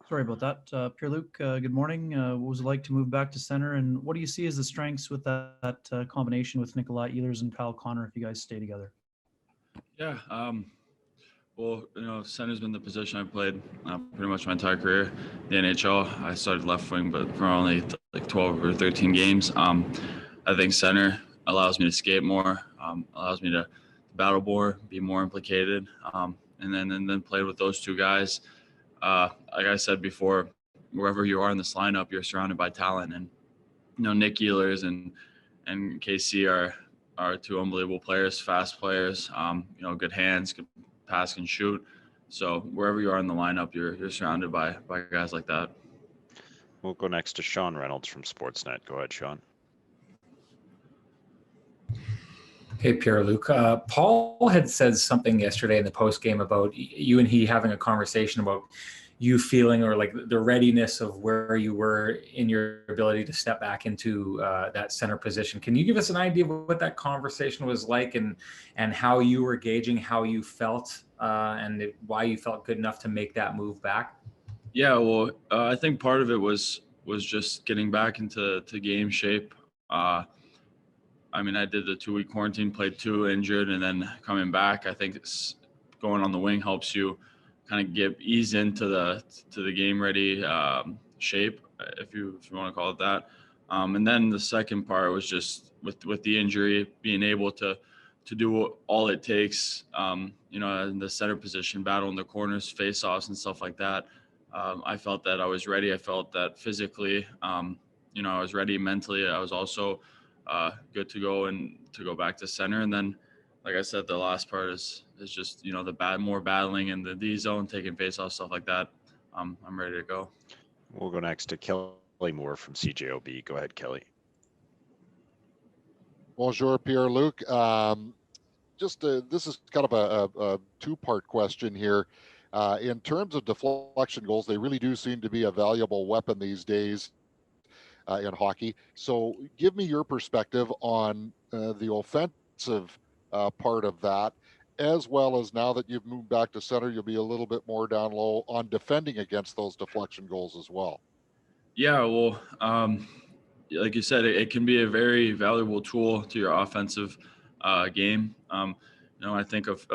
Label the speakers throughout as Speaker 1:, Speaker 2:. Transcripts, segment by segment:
Speaker 1: Sorry about that. Pierre Luc, good morning. What was it like to move back to center? And what do you see as the strengths with that combination with Nikolaj Ehlers and Kyle Connor if you guys stay together?
Speaker 2: Yeah. Well, center's been the position I've played pretty much my entire career. The NHL, I started left wing, but for only like 12 or 13 games. I think center allows me to skate more, allows me to battle more, be more implicated, and then played with those two guys. Like I said before, wherever you are in this lineup, you're surrounded by talent, and Nick Ehlers and KC are two unbelievable players, fast players. Good hands, good pass and shoot. So wherever you are in the lineup, you're surrounded by guys like that.
Speaker 3: We'll go next to Sean Reynolds from Sportsnet. Go ahead, Sean.
Speaker 4: Hey, Pierre Luc. Paul had said something yesterday in the post game about you and he having a conversation about you feeling or like the readiness of where you were in your ability to step back into that center position. Can you give us an idea of what that conversation was like and how you were gauging how you felt and why you felt good enough to make that move back?
Speaker 2: Yeah, well, I think part of it was just getting back into game shape. I did the 2-week quarantine, played 2 injured, and then coming back. I think going on the wing helps you kind of get ease into the game ready shape, if you want to call it that. And then the second part was just with the injury, being able to do all it takes, in the center position, battle in the corners, face-offs, and stuff like that. I felt that I was ready. I felt that physically, I was ready mentally. I was also good to go back to center. And then, like I said, the last part is just, more battling in the D zone, taking face-off, stuff like that. I'm ready to go.
Speaker 3: We'll go next to Kelly Moore from CJOB. Go ahead, Kelly.
Speaker 5: Bonjour, Pierre Luc. This is kind of a two-part question here. In terms of deflection goals, they really do seem to be a valuable weapon these days in hockey. So give me your perspective on the offensive part of that, as well as now that you've moved back to center, you'll be a little bit more down low on defending against those deflection goals as well.
Speaker 2: Yeah, well, like you said, it can be a very valuable tool to your offensive game. I think of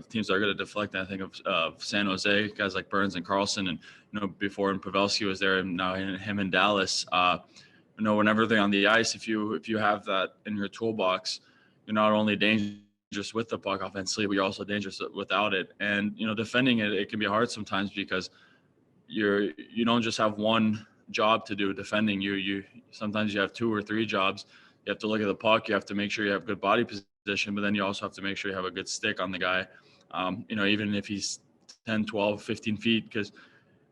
Speaker 2: teams that are going to deflect. I think of San Jose, guys like Burns and Carlson, and before when Pavelski was there, and now him in Dallas. Whenever they're on the ice, if you have that in your toolbox, you're not only dangerous with the puck offensively, but you're also dangerous without it. And defending it can be hard sometimes because you don't just have one job to do defending. You sometimes you have 2 or 3 jobs. You have to look at the puck. You have to make sure you have good body position, but then you also have to make sure you have a good stick on the guy. Even if he's 10, 12, 15 feet, because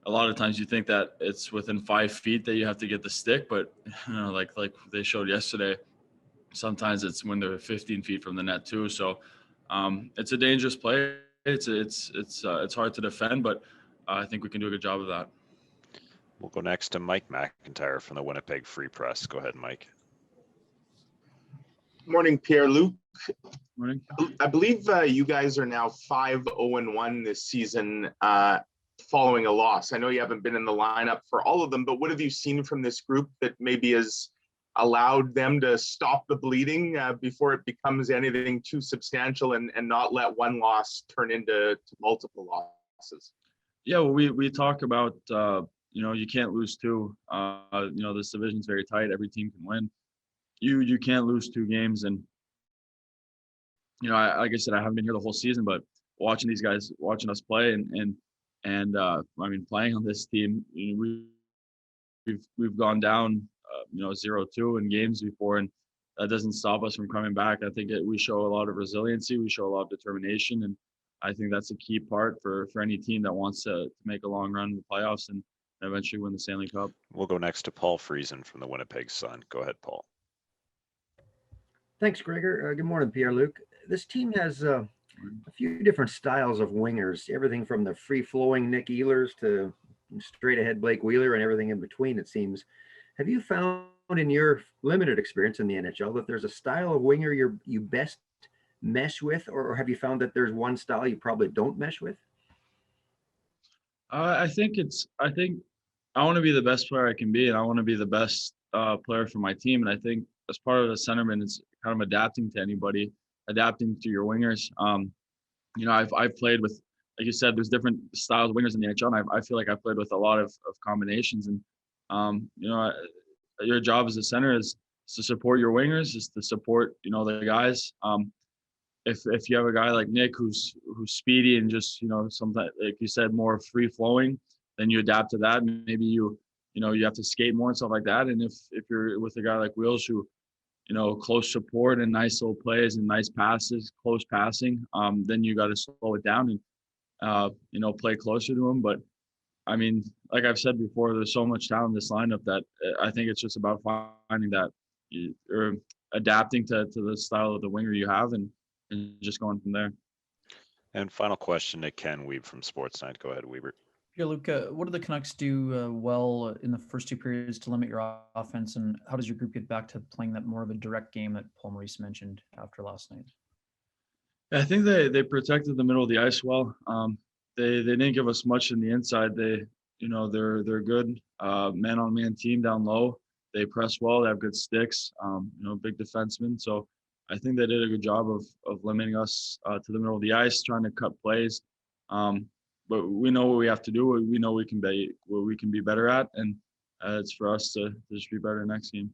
Speaker 2: a lot of times you think that it's within 5 feet that you have to get the stick, but like they showed yesterday, sometimes it's when they're 15 feet from the net too. So it's a dangerous play. It's hard to defend, but I think we can do a good job of that.
Speaker 3: We'll go next to Mike McIntyre from the Winnipeg Free Press. Go ahead, Mike.
Speaker 6: Morning, Pierre Luc.
Speaker 2: Morning.
Speaker 6: I believe you guys are now 5-0-1 this season following a loss. I know you haven't been in the lineup for all of them, but what have you seen from this group that maybe has allowed them to stop the bleeding before it becomes anything too substantial and not let one loss turn into multiple losses?
Speaker 2: Yeah, well, we talk about, you can't lose 2. This division's very tight. Every team can win. You can't lose 2 games. And, like I said, I haven't been here the whole season, but watching these guys, watching us play and playing on this team, we've gone down, 0-2 in games before, and that doesn't stop us from coming back. I think we show a lot of resiliency. We show a lot of determination. And I think that's a key part for any team that wants to make a long run in the playoffs and eventually win the Stanley Cup.
Speaker 3: We'll go next to Paul Friesen from the Winnipeg Sun. Go ahead, Paul.
Speaker 7: Thanks, Gregor. Good morning, Pierre Luc. This team has a few different styles of wingers, everything from the free-flowing Nick Ehlers to straight-ahead Blake Wheeler and everything in between, it seems. Have you found in your limited experience in the NHL that there's a style of winger you best mesh with, or have you found that there's one style you probably don't mesh with?
Speaker 2: I think I want to be the best player I can be, and I want to be the best player for my team. And I think as part of the centerman, it's kind of adapting to anybody, adapting to your wingers. I've played with, like you said, there's different styles of wingers in the NHL, and I feel like I've played with a lot of combinations. And your job as a center is to support your wingers, is to support the guys. If you have a guy like Nick who's speedy and just sometimes, like you said, more free flowing, then you adapt to that. And maybe you have to skate more and stuff like that. And if you're with a guy like Wheels who close support and nice little plays and nice passes, close passing, then you got to slow it down and play closer to him. But I mean, like I've said before, there's so much talent in this lineup that I think it's just about finding that or adapting to the style of the winger you have and just going from there.
Speaker 3: And final question to Ken Weeb from Sportsnet. Go ahead, Weber.
Speaker 1: Pierre Luc, what do the Canucks do well in the first two periods to limit your offense, and how does your group get back to playing that more of a direct game that Paul Maurice mentioned after last night?
Speaker 2: I think they protected the middle of the ice well. They didn't give us much in the inside. They're good man-on-man team down low. They press well. They have good sticks. Big defensemen. So I think they did a good job of limiting us to the middle of the ice, trying to cut plays. But we know what we have to do. We know we can be better at, and it's for us to just be better next game.